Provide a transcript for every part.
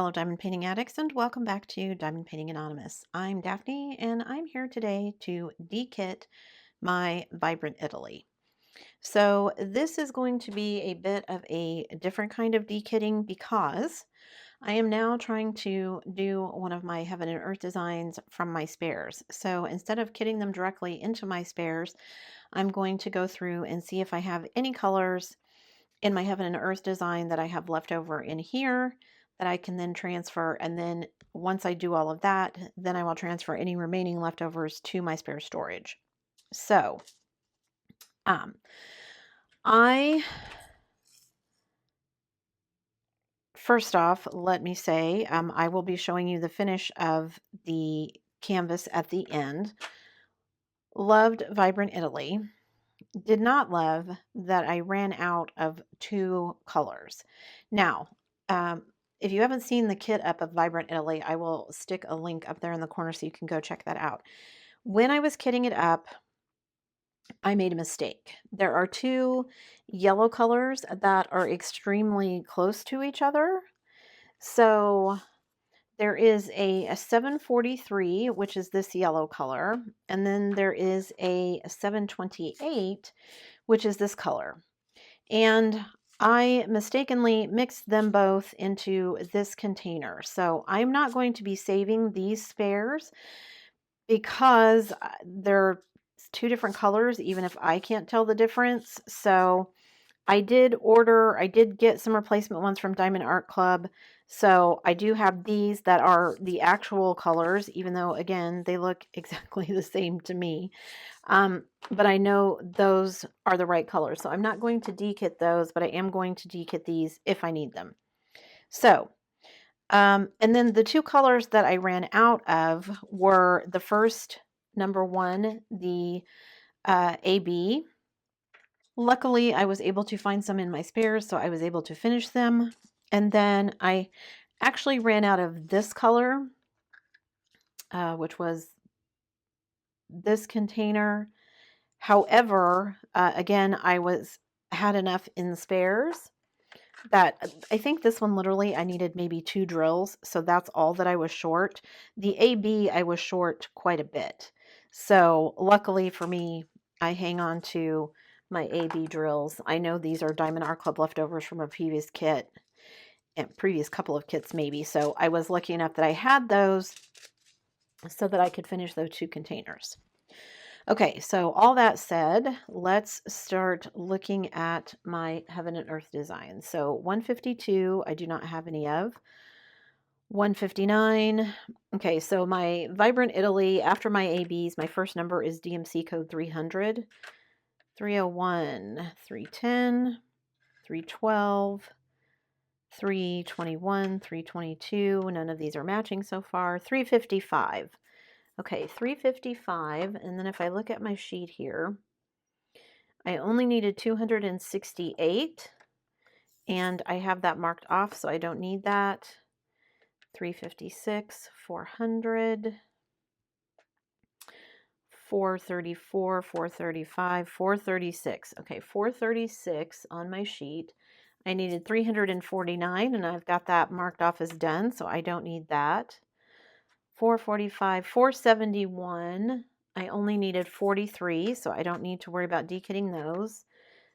fellow diamond painting addicts, and welcome back to Diamond Painting Anonymous. I'm Daphne, and I'm here today to dekit my Vibrant Italy. So this is going to be a bit of a different kind of dekitting because I am now trying to do one of my Heaven and Earth designs from my spares. So instead of kitting them directly into my spares, I'm going to go through and see if I have any colors in my Heaven and Earth design that I have left over in here that I can then transfer. And then once I do all of that, then I will transfer any remaining leftovers to my spare storage. So I first off, let me say, I will be showing you the finish of the canvas at the end. Loved Vibrant Italy. Did not love that I ran out of two colors. Now, if you haven't seen the kit up of Vibrant Italy, I will stick a link up there in the corner so you can go check that out. When I was kitting it up, I made a mistake. There are two yellow colors that are extremely close to each other. So there is a 743, which is this yellow color, and then there is a 728, which is this color. And I mistakenly mixed them both into this container. So I'm not going to be saving these spares because they're two different colors, even if I can't tell the difference. So I did get some replacement ones from Diamond Art Club. So I do have these that are the actual colors, even though, again, they look exactly the same to me. But I know those are the right colors. So I'm not going to dekit those, but I am going to dekit these if I need them. So, and then the two colors that I ran out of were the first, number one, the AB. Luckily, I was able to find some in my spares, so I was able to finish them. And then I actually ran out of this color, which was this container. However, again, had enough in the spares that I think this one literally I needed maybe 2 drills, so that's all that I was short. The AB I was short quite a bit. So luckily for me, I hang on to my AB drills. I know these are Diamond Art Club leftovers from a previous kit, and previous couple of kits maybe. So I was lucky enough that I had those so that I could finish those 2 containers. Okay, so all that said, let's start looking at my Heaven and Earth design. So 152, I do not have any of. 159. Okay, so my Vibrant Italy, after my ABs, my first number is DMC code 300, 301, 310, 312, 321, 322. None of these are matching so far. 355. Okay, 355, and then if I look at my sheet here, I only needed 268, and I have that marked off, so I don't need that. 356, 400, 434, 435, 436. Okay, 436 on my sheet. I needed 349, and I've got that marked off as done, so I don't need that. 445, 471. I only needed 43, so I don't need to worry about dekitting those.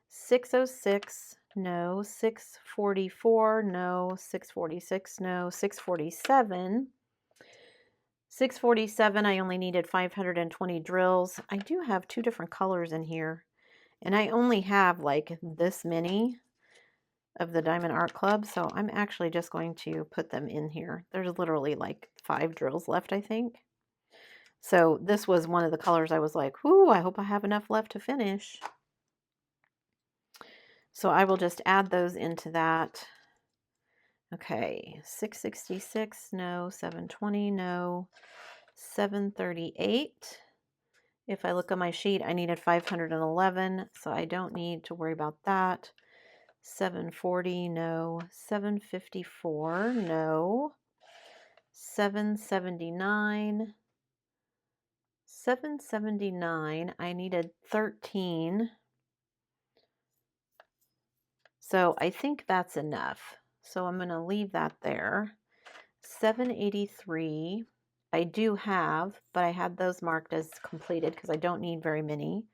606, no. 644, no. 646, no. 647. 647, I only needed 520 drills. I do have 2 different colors in here, and I only have like this many of the Diamond Art Club, so I'm actually just going to put them in here. There's literally like 5 drills left, I think. So this was one of the colors I was like, whoo, I hope I have enough left to finish. So I will just add those into that. Okay, 666, no. 720, no. 738. If I look on my sheet, I needed 511, so I don't need to worry about that. 740, no. 754, no. 779. 779, I needed 13. So I think that's enough. So I'm going to leave that there. 783 I do have, but I had those marked as completed because I don't need very many.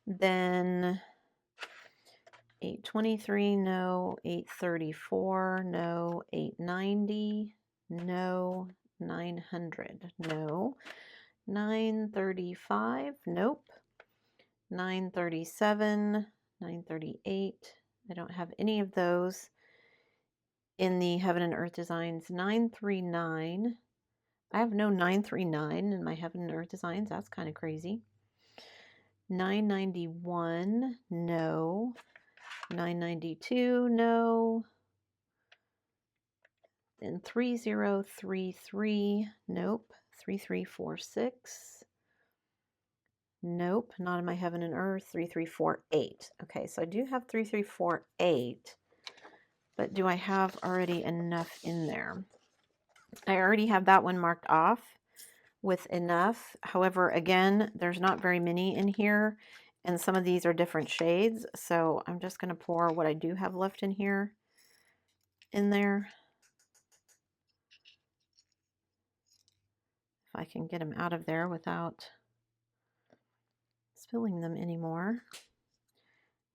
Then 823, no. 834, no. 890, no. 900, no. 935, nope. 937, 938, I don't have any of those in the Heaven and Earth Designs. 939, I have no 939 in my Heaven and Earth Designs. That's kind of crazy. 991, no. 992, no. And 3033, nope. 3346, nope, not in my Heaven and Earth. 3348. Okay, so I do have 3348, but do I have already enough in there? I already have that one marked off with enough. However, again, there's not very many in here, and some of these are different shades, so I'm just going to pour what I do have left in here in there. If I can get them out of there without spilling them anymore.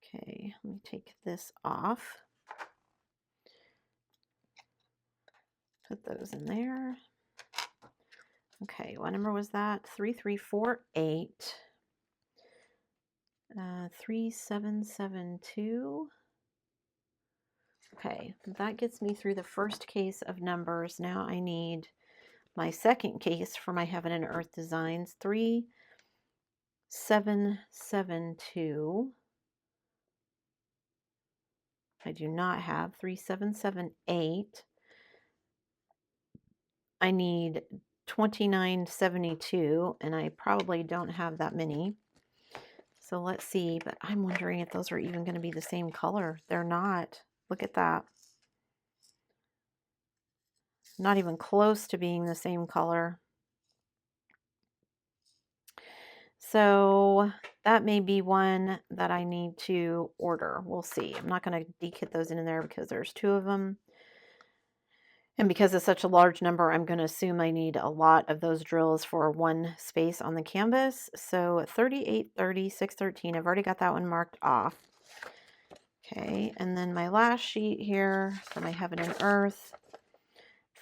Okay, let me take this off. Put those in there. Okay, what number was that? 3348. 3772. Okay, that gets me through the first case of numbers. Now I need my second case for my Heaven and Earth Designs. 3772. I do not have 3778. I need 2972, and I probably don't have that many. So let's see, but I'm wondering if those are even going to be the same color. They're not. Look at that. Not even close to being the same color. So that may be one that I need to order. We'll see. I'm not going to dekit those in there because there's two of them. And because it's such a large number, I'm going to assume I need a lot of those drills for one space on the canvas. So 3830, 613, I've already got that one marked off. Okay, and then my last sheet here for my Heaven and Earth,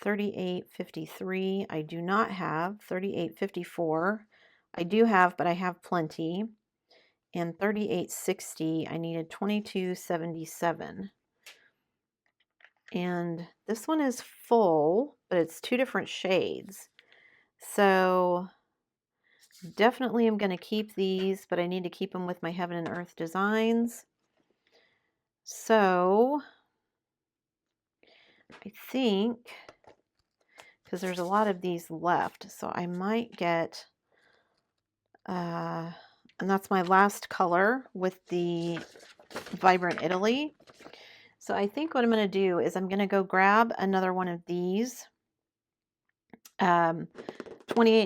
3853, I do not have. 3854, I do have, but I have plenty. And 3860, I needed 2277. And this one is full, but it's two different shades. So definitely I'm going to keep these, but I need to keep them with my Heaven and Earth Designs. So I think, because there's a lot of these left, so I might get, and that's my last color with the Vibrant Italy. So I think what I'm going to do is I'm going to go grab another one of these 28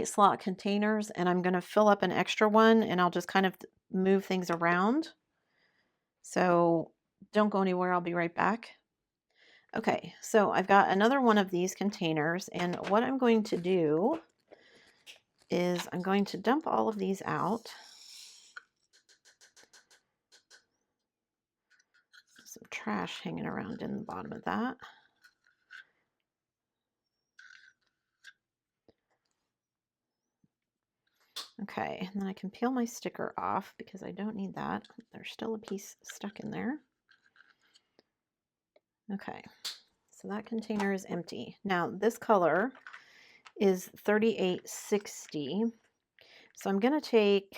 slot containers, and I'm going to fill up an extra one, and I'll just kind of move things around. So don't go anywhere. I'll be right back. Okay, so I've got another one of these containers, and what I'm going to do is I'm going to dump all of these out. Some trash hanging around in the bottom of that. Okay, and then I can peel my sticker off because I don't need that. There's still a piece stuck in there. Okay, so that container is empty. Now this color is 3860. So I'm going to take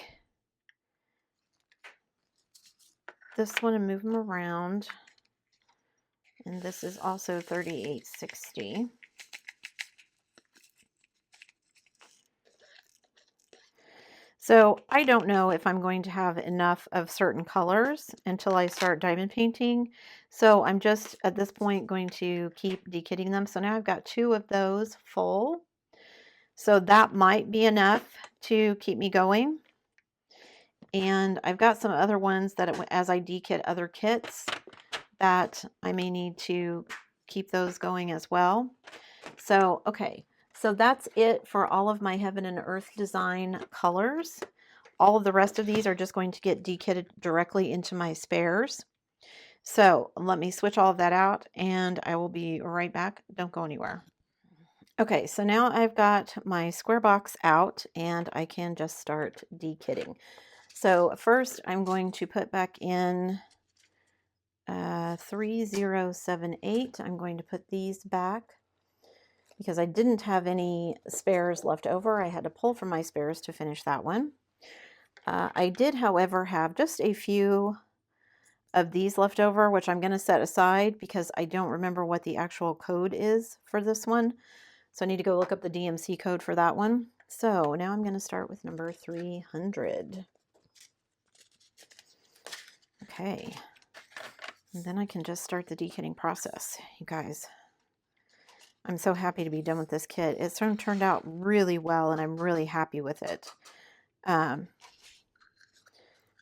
this one and move them around. And this is also 3860. So I don't know if I'm going to have enough of certain colors until I start diamond painting. So I'm just at this point going to keep dekitting them. So now I've got two of those full. So that might be enough to keep me going. And I've got some other ones that as I dekit other kits that I may need to keep those going as well. So, okay. So that's it for all of my Heaven and Earth design colors. All of the rest of these are just going to get dekitted directly into my spares. So let me switch all of that out and I will be right back. Don't go anywhere. Okay, so now I've got my square box out and I can just start dekitting. So first I'm going to put back in 3078. I'm going to put these back because I didn't have any spares left over. I had to pull from my spares to finish that one. I did, however, have just a few of these left over, which I'm going to set aside because I don't remember what the actual code is for this one. So I need to go look up the DMC code for that one. So now I'm going to start with number 300. Okay. And then I can just start the dekitting process. You guys, I'm so happy to be done with this kit. It's turned out really well and I'm really happy with it.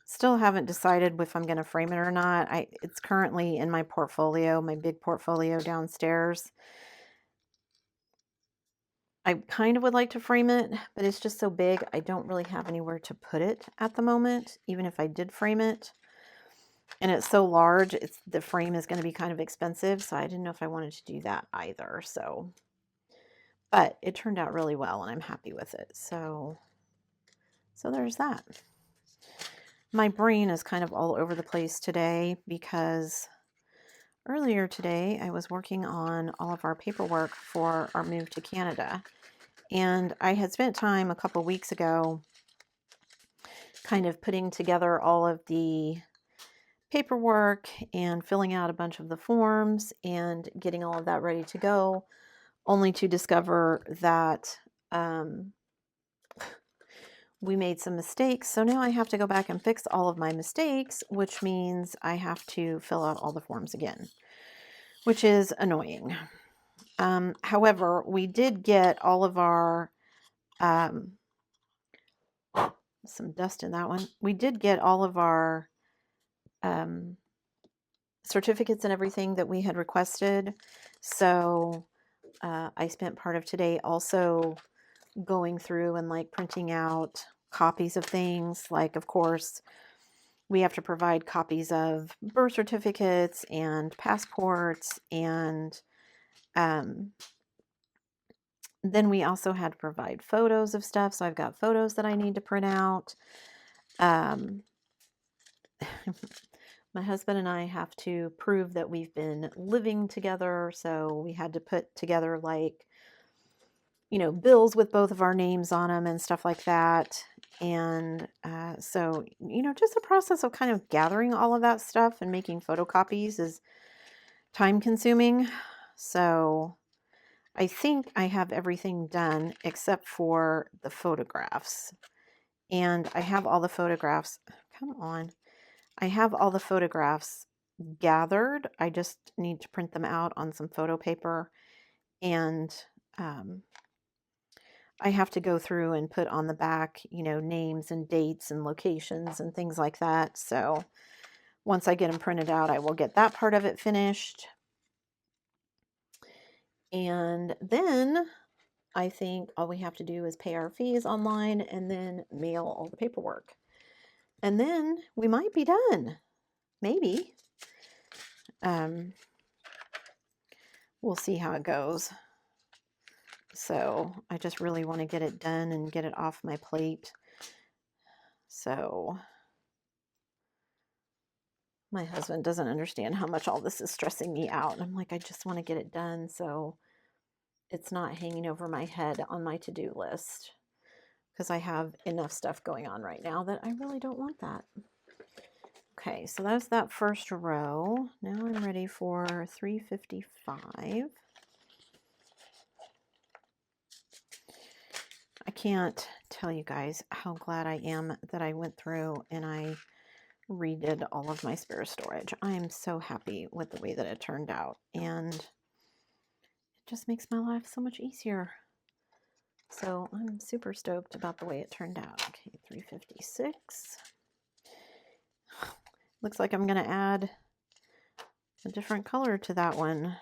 Still haven't decided if I'm going to frame it or not. It's currently in my portfolio, my big portfolio downstairs. I kind of would like to frame it, but it's just so big. I don't really have anywhere to put it at the moment, even if I did frame it. And it's so large, the frame is going to be kind of expensive, so I didn't know if I wanted to do that either. So, but it turned out really well, and I'm happy with it. So there's that. My brain is kind of all over the place today because earlier today I was working on all of our paperwork for our move to Canada. And I had spent time a couple weeks ago kind of putting together all of the paperwork and filling out a bunch of the forms and getting all of that ready to go, only to discover that we made some mistakes. So now I have to go back and fix all of my mistakes, which means I have to fill out all the forms again, which is annoying. However, we did get all of our, some dust in that one. We did get all of our certificates and everything that we had requested. So I spent part of today also going through and like printing out copies of things. Like, of course, we have to provide copies of birth certificates and passports, and then we also had to provide photos of stuff. So I've got photos that I need to print out. My husband and I have to prove that we've been living together. So we had to put together like, bills with both of our names on them and stuff like that. And so, just the process of kind of gathering all of that stuff and making photocopies is time consuming. So I think I have everything done except for the photographs. And I have all the photographs. Come on. I have all the photographs gathered. I just need to print them out on some photo paper. And I have to go through and put on the back, names and dates and locations and things like that. So once I get them printed out, I will get that part of it finished. And then I think all we have to do is pay our fees online and then mail all the paperwork. And then we might be done. Maybe. We'll see how it goes. So I just really want to get it done and get it off my plate. So my husband doesn't understand how much all this is stressing me out. And I'm like, I just want to get it done so it's not hanging over my head on my to-do list, because I have enough stuff going on right now that I really don't want that. Okay, so that's that first row. Now I'm ready for 355. I can't tell you guys how glad I am that I went through and I redid all of my spare storage. I am so happy with the way that it turned out, and it just makes my life so much easier. So I'm super stoked about the way it turned out. Okay, 356. Looks like I'm going to add a different color to that one.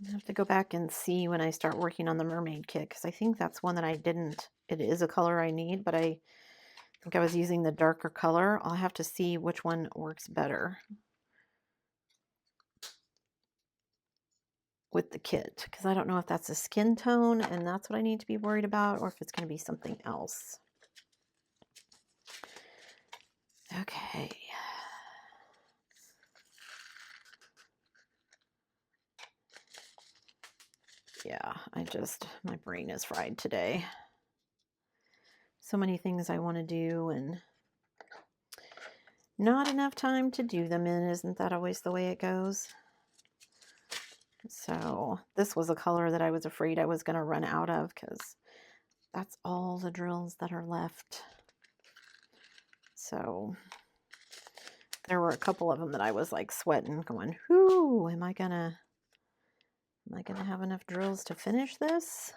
I have to go back and see when I start working on the mermaid kit, because I think that's one that I didn't. It is a color I need, but I think I was using the darker color. I'll have to see which one works better with the kit, because I don't know if that's a skin tone and that's what I need to be worried about, or if it's going to be something else. Okay. Yeah, my brain is fried today. So many things I want to do and not enough time to do them in. Isn't that always the way it goes? So this was a color that I was afraid I was going to run out of, because that's all the drills that are left. So there were a couple of them that I was like sweating, going, whoo, am I gonna have enough drills to finish this?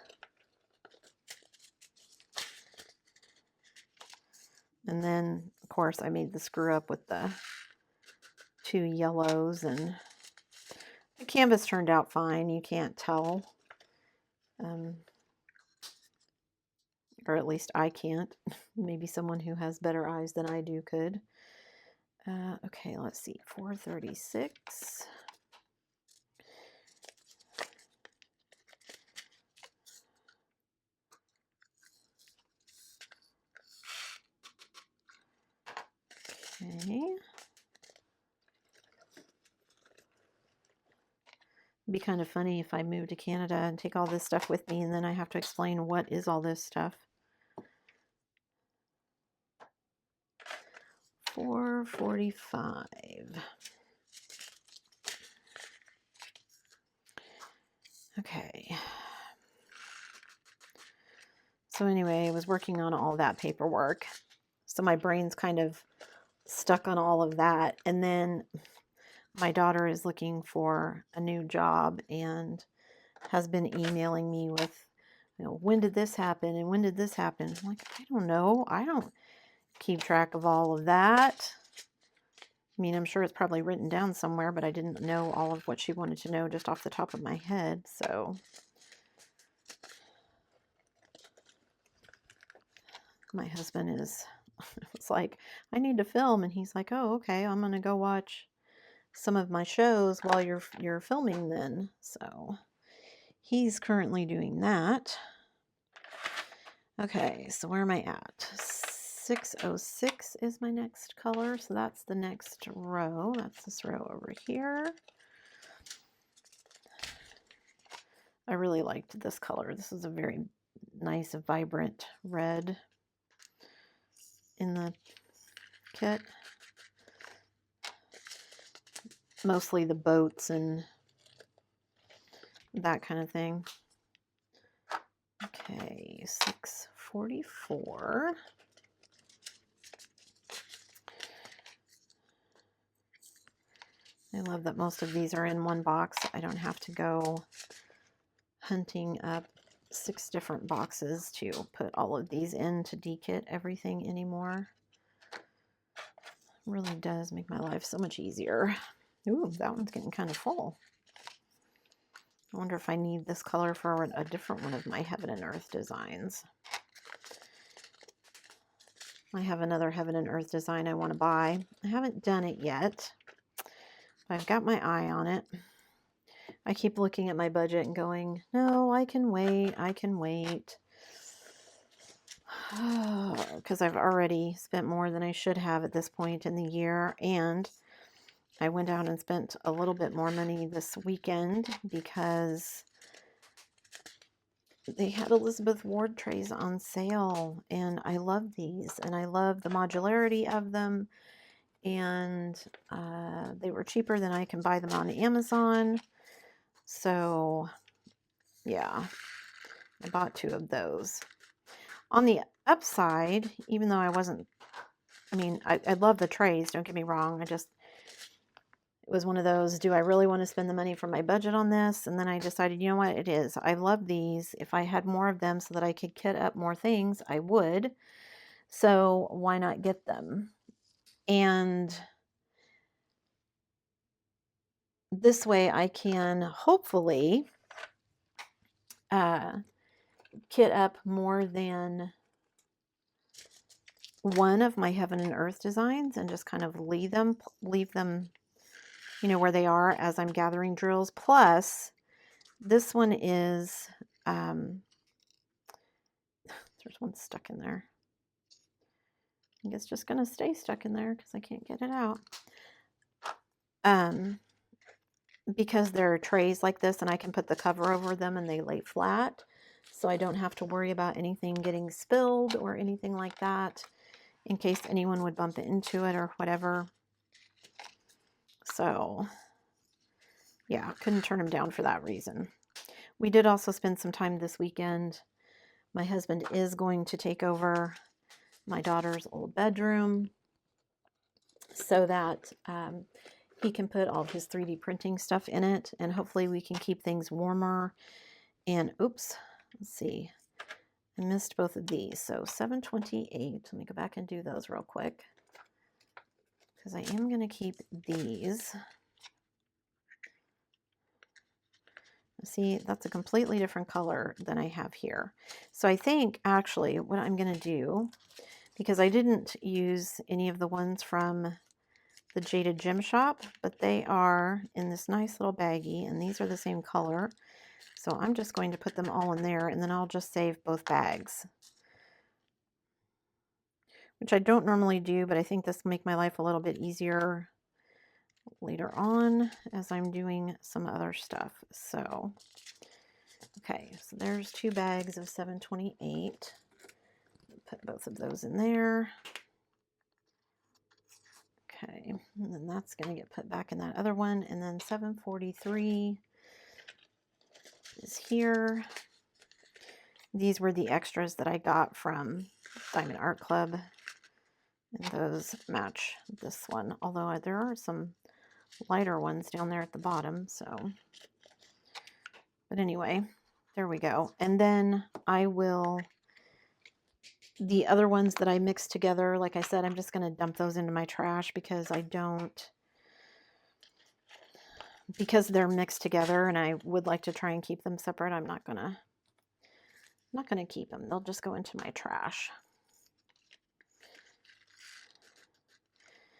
And then, of course, I made the screw up with the 2 yellows, and the canvas turned out fine. You can't tell. Or at least I can't. Maybe someone who has better eyes than I do could. Okay, let's see. 436. Okay. It'd be kind of funny if I move to Canada and take all this stuff with me, and then I have to explain what is all this stuff. 445. Okay. So anyway, I was working on all that paperwork. So my brain's kind of stuck on all of that. And then my daughter is looking for a new job and has been emailing me with, when did this happen and when did this happen? I'm like, I don't know. I don't keep track of all of that. I mean, I'm sure it's probably written down somewhere, but I didn't know all of what she wanted to know just off the top of my head. So my husband is, it's like, I need to film. And he's like, oh, okay, I'm going to go watch some of my shows while you're filming then. So he's currently doing that. Okay, so where am I at? 606 is my next color, so that's the next row. That's this row over here. I really liked this color. This is a very nice, vibrant red in the kit. Mostly the boats and that kind of thing. Okay, 644. I love that most of these are in one box. I don't have to go hunting up 6 different boxes to put all of these in to Dekit everything anymore. It really does make my life so much easier. Ooh, that one's getting kind of full. I wonder if I need this color for a different one of my Heaven and Earth designs. I have another Heaven and Earth design I want to buy. I haven't done it yet. I've got my eye on it. I keep looking at my budget and going, no, I can wait. I can wait. Because I've already spent more than I should have at this point in the year. And I went out and spent a little bit more money this weekend because they had Elizabeth Ward trays on sale. And I love these. And I love the modularity of them. And they were cheaper than I can buy them on Amazon. So yeah, I bought 2 of those. On the upside, even though I love the trays, don't get me wrong. It was one of those, do I really want to spend the money from my budget on this? And then I decided, you know what, it is. I love these. If I had more of them so that I could kit up more things, I would. So why not get them? And this way I can hopefully kit up more than one of my heaven and earth designs and just kind of leave them, you know, where they are as I'm gathering drills. Plus, this one is, there's one stuck in there. I think it's just going to stay stuck in there because I can't get it out. Because they're trays like this and I can put the cover over them and they lay flat. So I don't have to worry about anything getting spilled or anything like that in case anyone would bump into it or whatever. So yeah, couldn't turn them down for that reason. We did also spend some time this weekend. My husband is going to take over my daughter's old bedroom so that he can put all of his 3D printing stuff in it, and hopefully we can keep things warmer. And oops, let's see, I missed both of these. So 728, let me go back and do those real quick because I am going to keep these. See, that's a completely different color than I have here. So I think actually what I'm going to do, because I didn't use any of the ones from the Jaded Gem Shop, but they are in this nice little baggie, and these are the same color. So I'm just going to put them all in there, and then I'll just save both bags, which I don't normally do, but I think this will make my life a little bit easier later on as I'm doing some other stuff. So, okay, so there's 2 bags of 728. Put both of those in there. Okay, and then that's going to get put back in that other one, and then 743 is here. These were the extras that I got from Diamond Art Club, and those match this one, although there are some lighter ones down there at the bottom. So, but anyway, there we go. And then I will, the other ones that I mixed together, like I said, I'm just going to dump those into my trash because I don't, because they're mixed together and I would like to try and keep them separate. I'm not gonna keep them. They'll just go into my trash.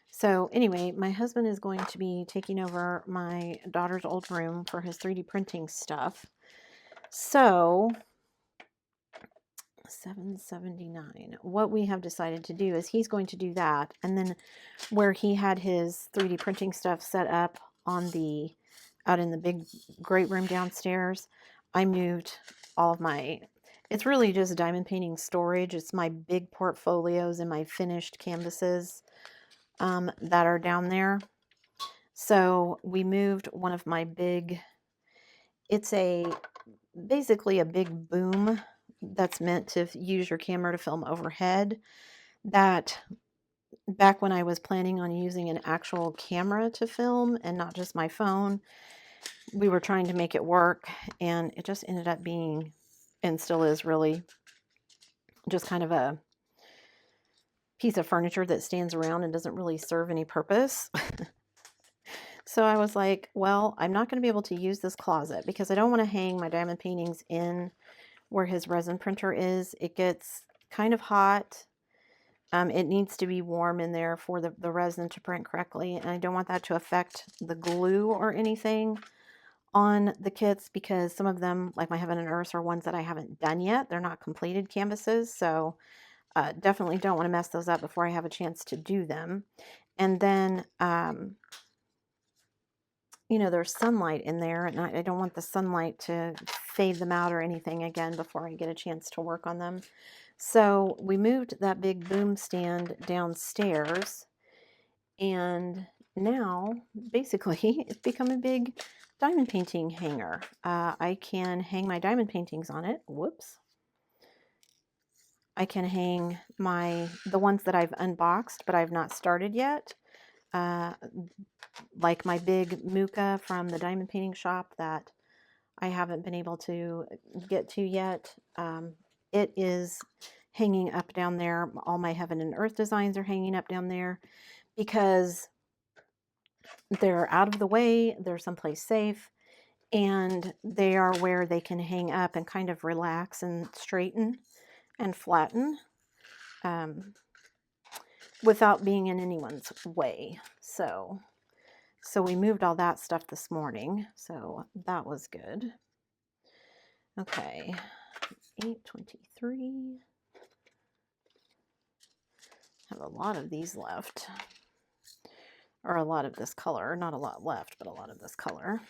So anyway, my husband is going to be taking over my daughter's old room for his 3D printing stuff. So 779. What we have decided to do is he's going to do that, and then where he had his 3D printing stuff set up on the out in the big great room downstairs, I moved all of my, it's really just diamond painting storage. It's my big portfolios and my finished canvases that are down there. So we moved one of my big, it's basically a big boom that's meant to use your camera to film overhead. That back when I was planning on using an actual camera to film and not just my phone, we were trying to make it work, and it just ended up being, and still is really, just kind of a piece of furniture that stands around and doesn't really serve any purpose. So I was like, well, I'm not going to be able to use this closet because I don't want to hang my diamond paintings in where his resin printer is. It gets kind of hot. It needs to be warm in there for the resin to print correctly, and I don't want that to affect the glue or anything on the kits because some of them, like my Heaven and Earth, are ones that I haven't done yet. They're not completed canvases, so definitely don't want to mess those up before I have a chance to do them. And then, you know, there's sunlight in there, and I don't want the sunlight to fade them out or anything again before I get a chance to work on them. So we moved that big boom stand downstairs, and now basically it's become a big diamond painting hanger. I can hang my diamond paintings on it. Whoops. I can hang the ones that I've unboxed but I've not started yet. Like my big Muka from the diamond painting shop that I haven't been able to get to yet. It is hanging up down there. All my Heaven and Earth designs are hanging up down there because They're out of the way, they're someplace safe, and they are where they can hang up and kind of relax and straighten and flatten without being in anyone's way. So we moved all that stuff this morning, so that was good. Okay, 823. Have a lot of these left, or a lot of this color. Not a lot left, but a lot of this color.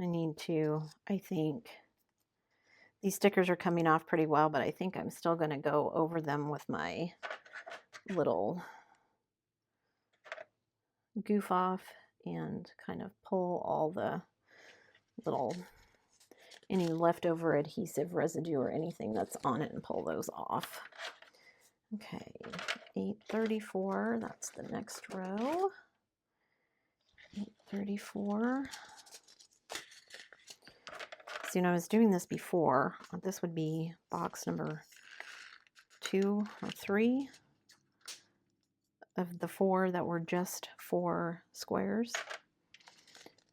I need to, I think, these stickers are coming off pretty well, but I think I'm still going to go over them with my little goof off and kind of pull all the little, any leftover adhesive residue or anything that's on it and pull those off. Okay, 834, that's the next row. 834. See, when I was doing this before, this would be box number 2 or 3 of the 4 that were just 4 squares.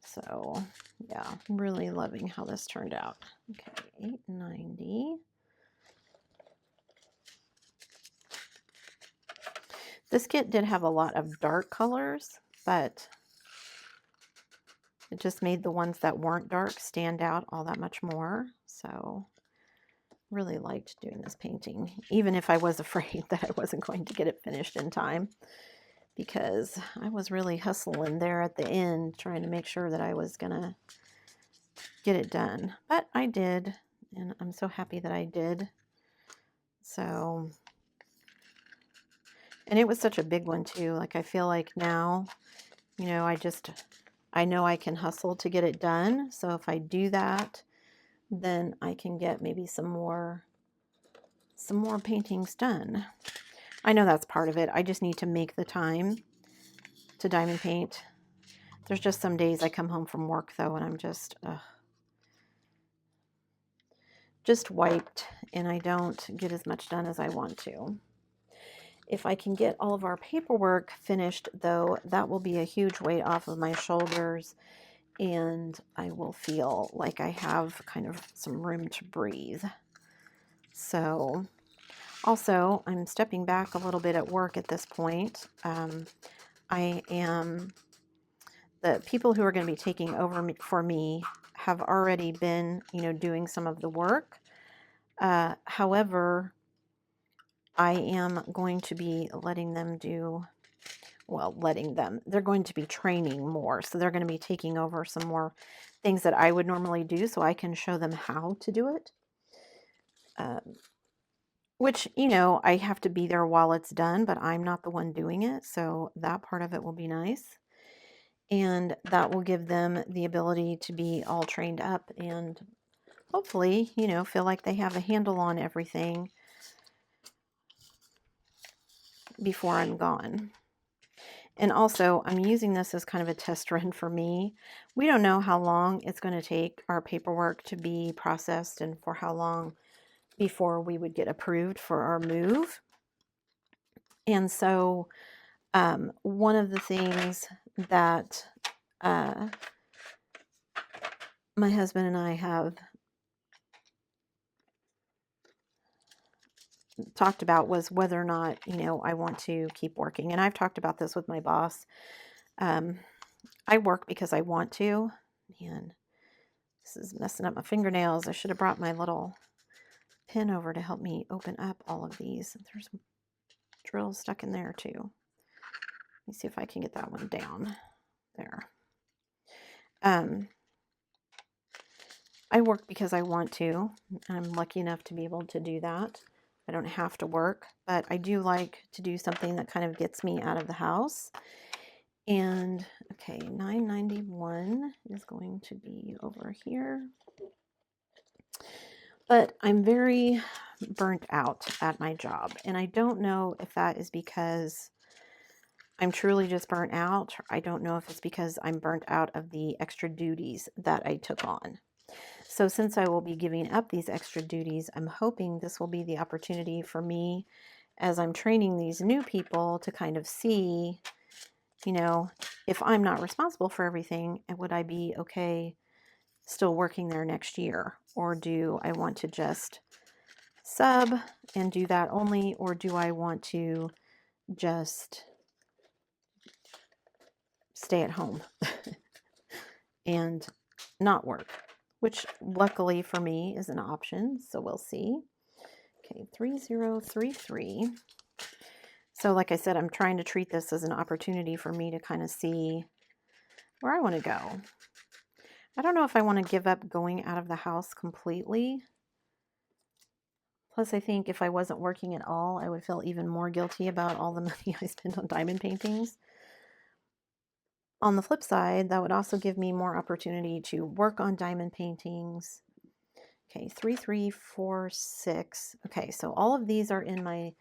So yeah, I'm really loving how this turned out. Okay, 890. This kit did have a lot of dark colors, but it just made the ones that weren't dark stand out all that much more. So really liked doing this painting, even if I was afraid that I wasn't going to get it finished in time, because I was really hustling there at the end trying to make sure that I was gonna get it done. But I did, and I'm so happy that I did. So, and it was such a big one too. Like, I feel like now, you know, I know I can hustle to get it done. So if I do that, then I can get maybe some more paintings done. I know that's part of it. I just need to make the time to diamond paint. There's just some days I come home from work though, and I'm just wiped, and I don't get as much done as I want to. If I can get all of our paperwork finished though, that will be a huge weight off of my shoulders, and I will feel like I have kind of some room to breathe. So also, I'm stepping back a little bit at work at this point. The people who are going to be taking over for me have already been, you know, doing some of the work. However, I am going to be letting them do, well, they're going to be training more. So they're going to be taking over some more things that I would normally do so I can show them how to do it. Which, you know, I have to be there while it's done, but I'm not the one doing it. So that part of it will be nice. And that will give them the ability to be all trained up and hopefully, you know, feel like they have a handle on everything before I'm gone. And also, I'm using this as kind of a test run for me. We don't know how long it's going to take our paperwork to be processed and for how long before we would get approved for our move. And so one of the things that my husband and I have talked about was whether or not, you know, I want to keep working. And I've talked about this with my boss. I work because I want to. Man, this is messing up my fingernails. I should have brought my little pin over to help me open up all of these. There's drills stuck in there too. Let me see if I can get that one down there. I work because I want to. I'm lucky enough to be able to do that. I don't have to work, but I do like to do something that kind of gets me out of the house. And okay, 991 is going to be over here. But I'm very burnt out at my job, and I don't know if that is because I'm truly just burnt out. I don't know if it's because I'm burnt out of the extra duties that I took on. So since I will be giving up these extra duties, I'm hoping this will be the opportunity for me as I'm training these new people to kind of see, you know, if I'm not responsible for everything, and would I be okay still working there next year? Or do I want to just sub and do that only? Or do I want to just stay at home and not work? Which luckily for me is an option, so we'll see. Okay, 3033. So like I said, I'm trying to treat this as an opportunity for me to kind of see where I want to go. I don't know if I want to give up going out of the house completely. Plus, I think if I wasn't working at all, I would feel even more guilty about all the money I spent on diamond paintings. On the flip side, that would also give me more opportunity to work on diamond paintings. Okay, 3346. Okay, so all of these are in my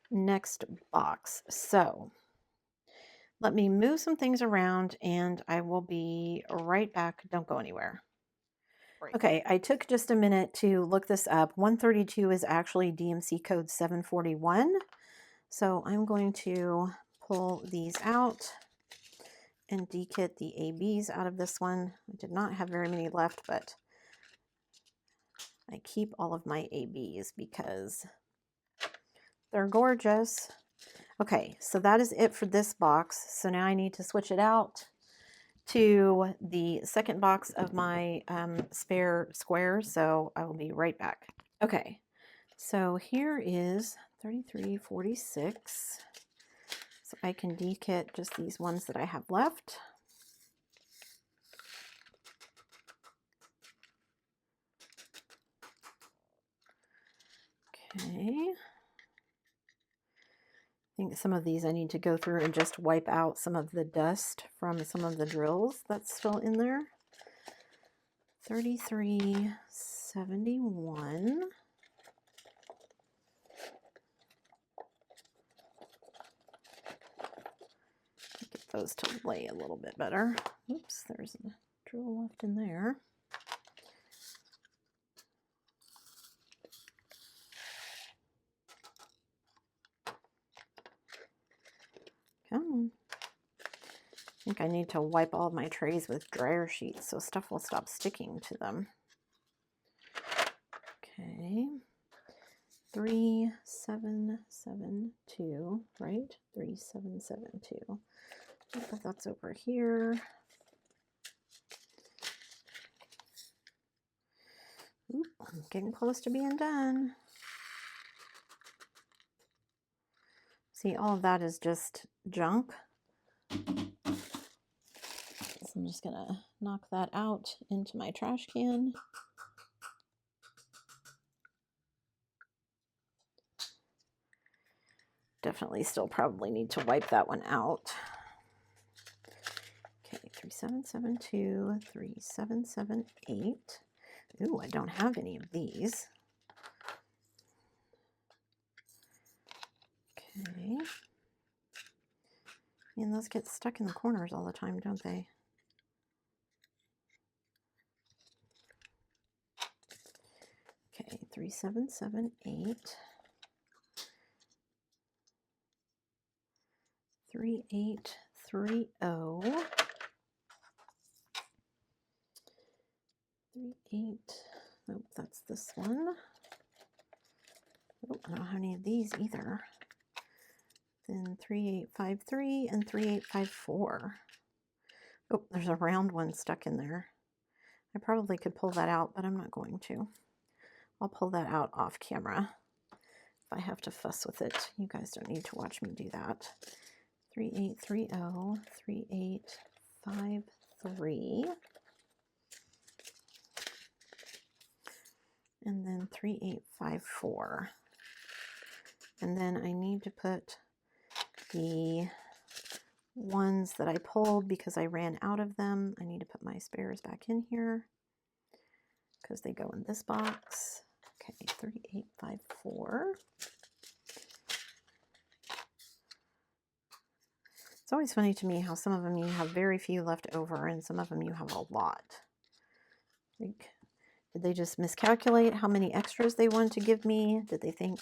next box. So let me move some things around and I will be right back. Don't go anywhere. Okay, I took just a minute to look this up. 132 is actually DMC code 741. So I'm going to pull these out and dekit the ABs out of this one. I did not have very many left, but I keep all of my ABs because they're gorgeous. Okay, so that is it for this box. So now I need to switch it out to the second box of my spare squares. So I will be right back. Okay, so here is 3346. So I can dekit just these ones that I have left. Okay. I think some of these I need to go through and just wipe out some of the dust from some of the drills that's still in there. 3371. Get those to lay a little bit better. Oops, there's a drill left in there. Come on. I think I need to wipe all of my trays with dryer sheets so stuff will stop sticking to them. Okay. 3772, right? 3772. But that's over here. Oop, I'm getting close to being done. See, all of that is just junk. So I'm just gonna knock that out into my trash can. Definitely still probably need to wipe that one out. Okay, 3772, 3778. Ooh, I don't have any of these. Okay. And those get stuck in the corners all the time, don't they? Okay, 3778. 3830. 38. Nope, that's this one. Oh, I don't have any of these either. Then 3853 and 3854. Oh, there's a round one stuck in there. I probably could pull that out, but I'm not going to. I'll pull that out off camera if I have to fuss with it. You guys don't need to watch me do that. 3830, 3853. And then 3854. And then I need to put the ones that I pulled because I ran out of them. I need to put my spares back in here because they go in this box. Okay, 3854. It's always funny to me how some of them you have very few left over and some of them you have a lot. Like, did they just miscalculate how many extras they wanted to give me? Did they think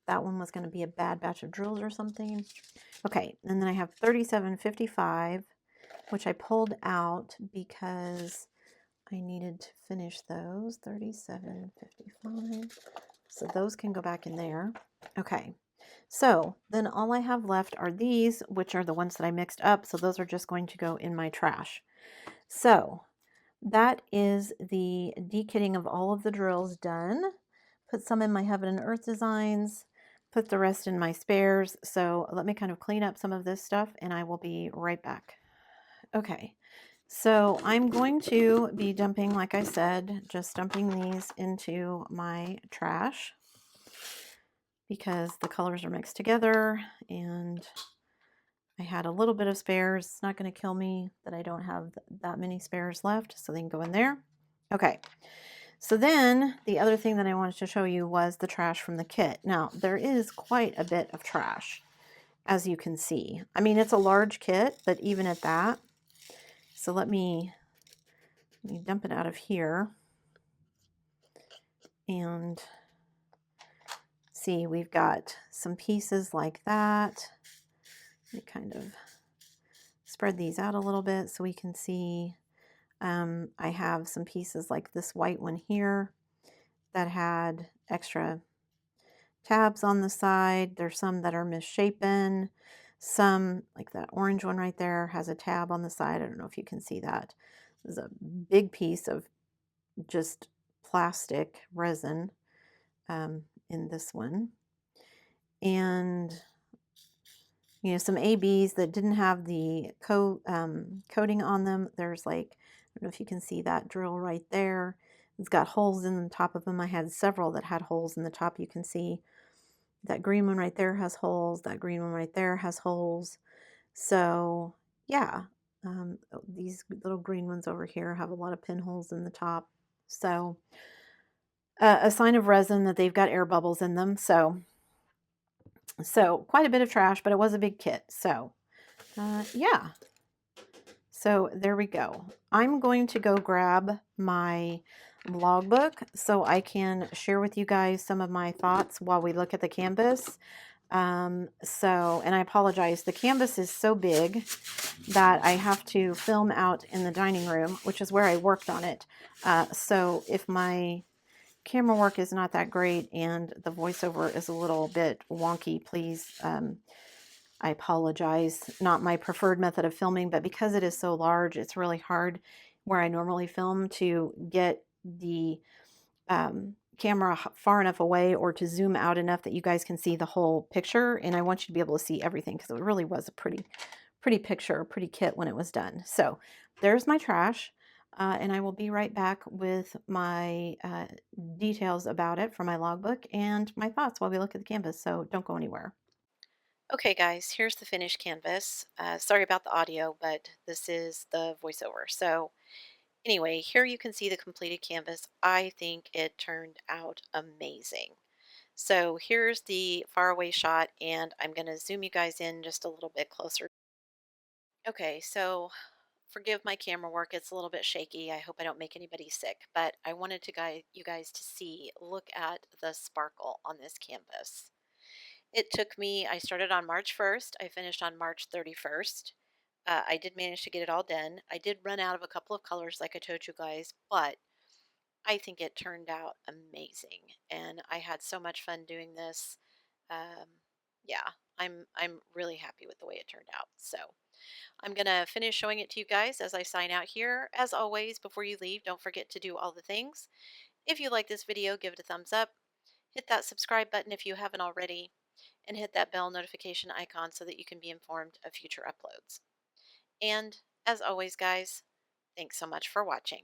that one was going to be a bad batch of drills or something. Okay, and then I have 3755, which I pulled out because I needed to finish those. 3755. So those can go back in there. Okay, so then all I have left are these, which are the ones that I mixed up. So those are just going to go in my trash. So that is the dekitting of all of the drills done. Put some in my Heaven and Earth designs, put the rest in my spares. So let me kind of clean up some of this stuff and I will be right back. Okay, so I'm going to be dumping, like I said, just dumping these into my trash because the colors are mixed together and I had a little bit of spares. It's not going to kill me that I don't have that many spares left, so they can go in there. Okay, so then the other thing that I wanted to show you was the trash from the kit. Now, there is quite a bit of trash, as you can see. I mean, it's a large kit, but even at that. So let me dump it out of here. And see, we've got some pieces like that. Let me kind of spread these out a little bit so we can see. I have some pieces like this white one here that had extra tabs on the side. There's some that are misshapen. Some, like that orange one right there, has a tab on the side. I don't know if you can see that. This is a big piece of just plastic resin in this one. And, you know, some ABs that didn't have the coating on them. There's like, I don't know if you can see that drill right there. It's got holes in the top of them. I had several that had holes in the top. You can see that green one right there has holes. That green one right there has holes. So yeah, these little green ones over here have a lot of pinholes in the top. So a sign of resin that they've got air bubbles in them. So quite a bit of trash, but it was a big kit. So yeah. So there we go. I'm going to go grab my logbook so I can share with you guys some of my thoughts while we look at the canvas. And I apologize, the canvas is so big that I have to film out in the dining room, which is where I worked on it. So if my camera work is not that great and the voiceover is a little bit wonky, please, I apologize. Not my preferred method of filming, but because it is so large, it's really hard where I normally film to get the camera far enough away or to zoom out enough that you guys can see the whole picture. And I want you to be able to see everything because it really was a pretty picture, pretty kit when it was done. So there's my trash. And I will be right back with my details about it from my logbook and my thoughts while we look at the canvas. So don't go anywhere. Okay, guys, here's the finished canvas. Sorry about the audio, but this is the voiceover. So anyway, here you can see the completed canvas. I think it turned out amazing. So here's the faraway shot, and I'm going to zoom you guys in just a little bit closer. Okay, so forgive my camera work. It's a little bit shaky. I hope I don't make anybody sick, but I wanted to guide you guys to see, look at the sparkle on this canvas. It took me, I started on March 1st. I finished on March 31st. I did manage to get it all done. I did run out of a couple of colors, like I told you guys, but I think it turned out amazing. And I had so much fun doing this. Um, yeah, I'm really happy with the way it turned out. So I'm going to finish showing it to you guys as I sign out here. As always, before you leave, don't forget to do all the things. If you like this video, give it a thumbs up. Hit that subscribe button if you haven't already, and hit that bell notification icon so that you can be informed of future uploads. And as always, guys, thanks so much for watching.